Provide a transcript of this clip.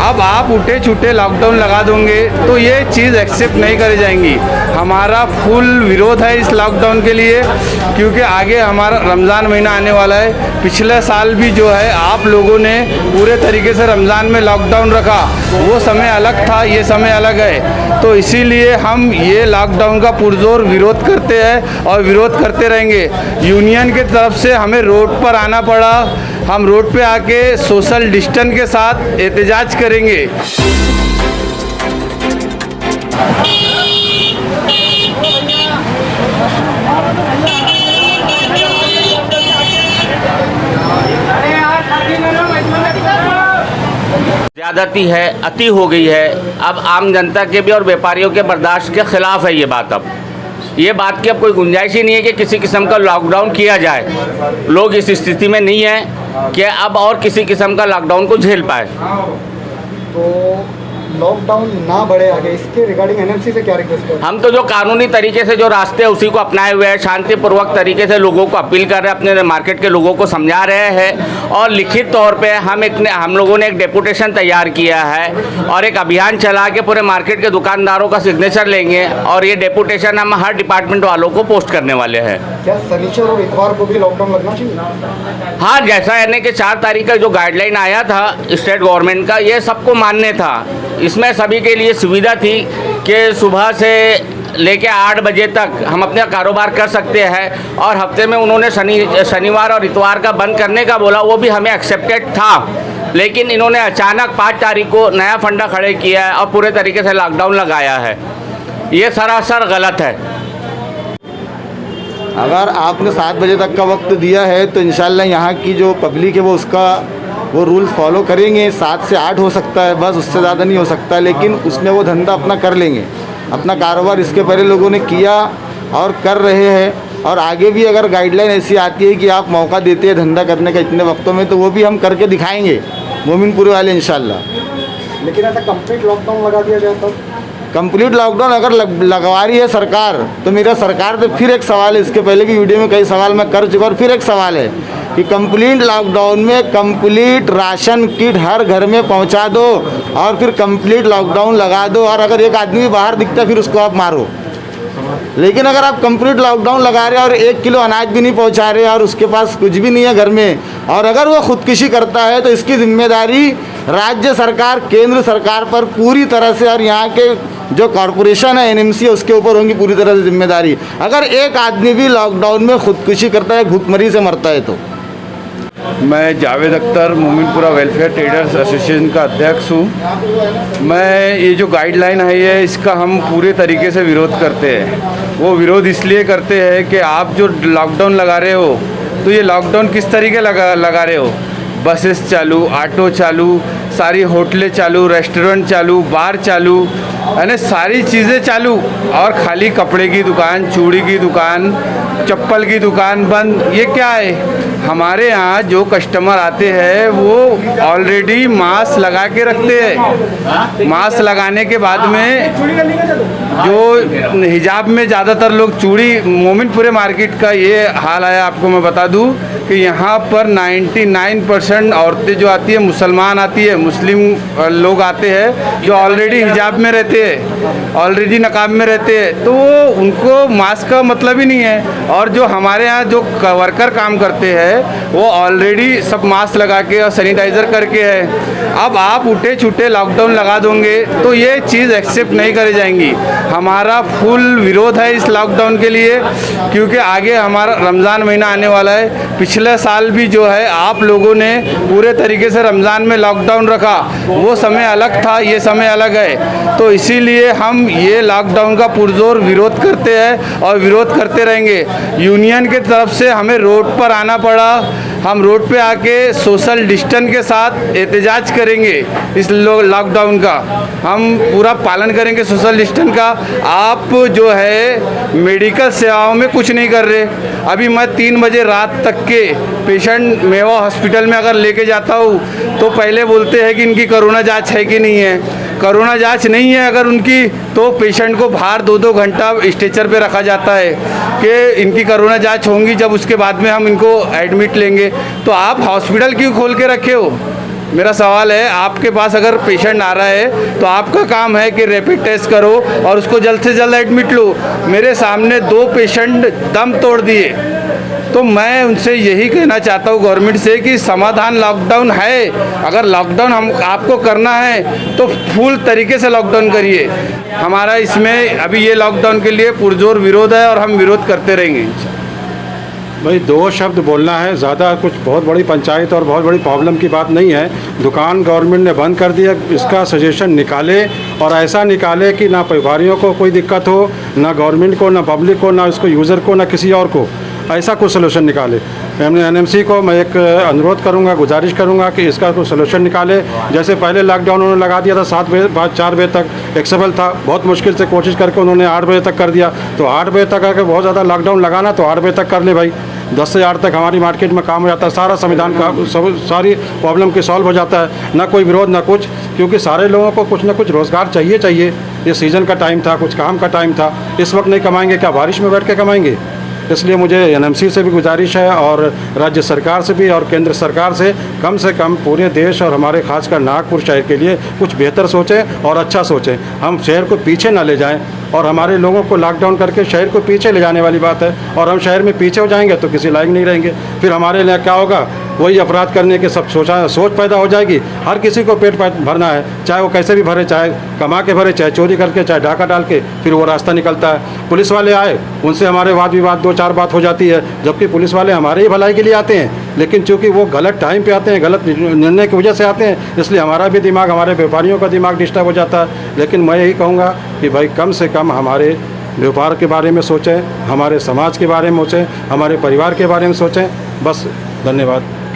अब आप उठे छूटे लॉकडाउन लगा दोगे तो ये चीज़ एक्सेप्ट नहीं करी जाएंगी। हमारा फुल विरोध है इस लॉकडाउन के लिए, क्योंकि आगे हमारा रमज़ान महीना आने वाला है। पिछले साल भी जो है आप लोगों ने पूरे तरीके से रमज़ान में लॉकडाउन रखा, वो समय अलग था, ये समय अलग है। तो इसीलिए हम ये लॉकडाउन का पुरजोर विरोध करते हैं और विरोध करते रहेंगे। यूनियन की तरफ से हमें रोड पर आना पड़ा, हम रोड पे आके सोशल डिस्टेंस के साथ एहतजाज करेंगे। ज़्यादती है, अति हो गई है। अब आम जनता के भी और व्यापारियों के बर्दाश्त के खिलाफ है ये बात। अब ये बात की अब कोई गुंजाइश ही नहीं है कि किसी किस्म का लॉकडाउन किया जाए। लोग इस स्थिति में नहीं हैं कि अब और किसी किस्म का लॉकडाउन को झेल पाए। तो लॉकडाउन ना बढ़े आगे, इसके रिगार्डिंग एनएमसी से क्या रिक्वेस्ट करें? हम तो जो कानूनी तरीके से जो रास्ते हैं उसी को अपनाए हुए हैं। शांतिपूर्वक तरीके से लोगों को अपील कर रहे हैं, अपने मार्केट के लोगों को समझा रहे हैं। और लिखित तौर पे हम लोगों ने एक डेपुटेशन तैयार किया है और एक अभियान चला के पूरे मार्केट के दुकानदारों का सिग्नेचर लेंगे और ये डेपुटेशन हम हर डिपार्टमेंट वालों को पोस्ट करने वाले हैं। क्या शनिचर और इतवार को भी लॉकडाउन लगना चाहिए? हाँ, जैसा यानी कि 4 तारीख का जो गाइडलाइन आया था स्टेट गवर्नमेंट का, ये सबको मान्य था। इसमें सभी के लिए सुविधा थी कि सुबह से लेके 8 बजे तक हम अपना कारोबार कर सकते हैं। और हफ्ते में उन्होंने शनिवार और इतवार का बंद करने का बोला, वो भी हमें एक्सेप्टेड था। लेकिन इन्होंने अचानक 5 तारीख को नया फंडा खड़े किया है और पूरे तरीके से लॉकडाउन लगाया है। ये सरासर गलत है। अगर आपने 7 बजे तक का वक्त दिया है तो इंशाल्लाह यहाँ की जो पब्लिक है वो रूल फॉलो करेंगे। 7 से 8 हो सकता है, बस उससे ज़्यादा नहीं हो सकता, लेकिन उसमें वो धंधा अपना कर लेंगे। अपना कारोबार इसके पहले लोगों ने किया और कर रहे हैं। और आगे भी अगर गाइडलाइन ऐसी आती है कि आप मौका देते हैं धंधा करने का इतने वक्तों में, तो वो भी हम करके दिखाएंगे मोमिनपुर वाले इंशाल्लाह। लेकिन ऐसा कंप्लीट लॉकडाउन लगा दिया जाए तब? कंप्लीट लॉकडाउन अगर लगवा रही है सरकार, तो मेरा सरकार पे फिर एक सवाल है। इसके पहले भी वीडियो में कई सवाल मैं कर चुका और फिर एक सवाल है कि कंप्लीट लॉकडाउन में कंप्लीट राशन किट हर घर में पहुंचा दो और फिर कंप्लीट लॉकडाउन लगा दो। और अगर एक आदमी बाहर दिखता है फिर उसको आप मारो। लेकिन अगर आप कंप्लीट लॉकडाउन लगा रहे हैं और 1 किलो अनाज भी नहीं पहुंचा रहे और उसके पास कुछ भी नहीं है घर में, और अगर वो खुदकुशी करता है, तो इसकी जिम्मेदारी राज्य सरकार, केंद्र सरकार पर पूरी तरह से, और यहाँ के जो कॉरपोरेशन है एनएमसी है उसके ऊपर होंगी पूरी तरह से जिम्मेदारी। अगर एक आदमी भी लॉकडाउन में खुदकुशी करता है, भूखमरी से मरता है तो। मैं Javed Akhtar, Mominpura welfare traders association का अध्यक्ष हूँ। मैं ये जो गाइडलाइन है ये इसका हम पूरे तरीके से विरोध करते हैं। वो विरोध इसलिए करते हैं कि आप जो लॉकडाउन लगा रहे हो, तो ये लॉकडाउन किस तरीके लगा रहे हो? बसेस चालू, ऑटो चालू, सारी होटलें चालू, रेस्टोरेंट चालू, बार चालू, यानी सारी चीज़ें चालू, और खाली कपड़े की दुकान, चूड़ी की दुकान, चप्पल की दुकान बंद। ये क्या है? हमारे यहाँ जो कस्टमर आते हैं वो ऑलरेडी मास्क लगा के रखते हैं। मास्क लगाने के बाद में जो हिजाब में ज़्यादातर लोग चूड़ी, मोमिनपुरे मार्केट का ये हाल है। आपको मैं बता दूं कि यहाँ पर 99% औरतें जो आती है मुसलमान आती है, मुस्लिम लोग आते हैं जो ऑलरेडी हिजाब में रहते हैं, ऑलरेडी नकाब में रहते हैं, तो उनको मास्क का मतलब ही नहीं है। और जो हमारे यहाँ जो वर्कर काम करते हैं वो ऑलरेडी सब मास्क लगा के और सैनिटाइज़र करके है। अब आप उठे छूटे लॉकडाउन लगा दोगे तो ये चीज़ एक्सेप्ट नहीं करी जाएंगी। हमारा फुल विरोध है इस लॉकडाउन के लिए, क्योंकि आगे हमारा रमज़ान महीना आने वाला है। पिछले साल भी जो है आप लोगों ने पूरे तरीके से रमज़ान में लॉकडाउन रखा, वो समय अलग था, ये समय अलग है। तो इसीलिए हम ये लॉकडाउन का पुरजोर विरोध करते हैं और विरोध करते रहेंगे। यूनियन की तरफ से हमें रोड पर आना पड़ा, हम रोड पे आके सोशल डिस्टेंस के साथ एहतजाज करेंगे। इस लॉकडाउन का हम पूरा पालन करेंगे, सोशल डिस्टेंस का। आप जो है मेडिकल सेवाओं में कुछ नहीं कर रहे। अभी मैं 3 बजे रात तक के पेशेंट मेवा हॉस्पिटल में अगर लेके जाता हूँ तो पहले बोलते हैं कि इनकी कोरोना जांच है कि नहीं है। कोरोना जांच नहीं है अगर उनकी, तो पेशेंट को बाहर 2-2 घंटा स्ट्रेचर पे रखा जाता है कि इनकी कोरोना जांच होंगी, जब उसके बाद में हम इनको एडमिट लेंगे। तो आप हॉस्पिटल क्यों खोल के रखे हो? मेरा सवाल है, आपके पास अगर पेशेंट आ रहा है तो आपका काम है कि रैपिड टेस्ट करो और उसको जल्द से जल्द एडमिट लो। मेरे सामने 2 पेशेंट दम तोड़ दिए। तो मैं उनसे यही कहना चाहता हूँ गवर्नमेंट से कि समाधान लॉकडाउन है। अगर लॉकडाउन हम आपको करना है तो फुल तरीके से लॉकडाउन करिए। हमारा इसमें अभी ये लॉकडाउन के लिए पुरजोर विरोध है और हम विरोध करते रहेंगे। भाई 2 शब्द बोलना है, ज़्यादा कुछ बहुत बड़ी पंचायत और बहुत बड़ी प्रॉब्लम की बात नहीं है। दुकान गवर्नमेंट ने बंद कर दिया, इसका सजेशन निकाले और ऐसा निकाले कि ना व्यापारियों को कोई दिक्कत हो, ना गवर्नमेंट को, ना पब्लिक को, ना इसको यूज़र को, ना किसी और को। ऐसा कुछ सोल्यूशन निकाले। एनएमसी को मैं एक अनुरोध करूंगा, गुजारिश करूंगा कि इसका कोई सोल्यूशन निकाले। जैसे पहले लॉकडाउन उन्होंने लगा दिया था 7 बजे बाद 4 बजे तक एक्सेबल था, बहुत मुश्किल से कोशिश करके उन्होंने 8 बजे तक कर दिया। तो 8 बजे तक अगर बहुत ज़्यादा लॉकडाउन लगाना तो 8 बजे तक कर ले भाई। 10 से 8 तक हमारी मार्केट में काम हो जाता है, सारा संविधान का सारी प्रॉब्लम की सॉल्व हो जाता है। ना कोई विरोध ना कुछ, क्योंकि सारे लोगों को कुछ ना कुछ रोज़गार चाहिए। ये सीज़न का टाइम था, कुछ काम का टाइम था। इस वक्त नहीं कमाएंगे क्या बारिश में बैठ के कमाएंगे? इसलिए मुझे एनएमसी से भी गुजारिश है और राज्य सरकार से भी और केंद्र सरकार से कम पूरे देश और हमारे खासकर नागपुर शहर के लिए कुछ बेहतर सोचें और अच्छा सोचें। हम शहर को पीछे ना ले जाएं और हमारे लोगों को लॉकडाउन करके शहर को पीछे ले जाने वाली बात है। और हम शहर में पीछे हो जाएंगे तो किसी लायक नहीं रहेंगे। फिर हमारे लिए क्या होगा, वही अपराध करने के सब सोच पैदा हो जाएगी। हर किसी को पेट भरना है, चाहे वो कैसे भी भरे, चाहे कमा के भरे, चाहे चोरी करके, चाहे डाका डाल के, फिर वो रास्ता निकलता है। पुलिस वाले आए, उनसे हमारे वाद विवाद 2-4 बात हो जाती है, जबकि पुलिस वाले हमारे ही भलाई के लिए आते हैं। लेकिन चूंकि वो गलत टाइम पे आते हैं, गलत निर्णय की वजह से आते हैं, इसलिए हमारा भी दिमाग, हमारे व्यापारियों का दिमाग डिस्टर्ब हो जाता है। लेकिन मैं यही कहूँगा कि भाई कम से कम हमारे व्यापार के बारे में सोचें, हमारे समाज के बारे में सोचें, हमारे परिवार के बारे में सोचें। बस, धन्यवाद।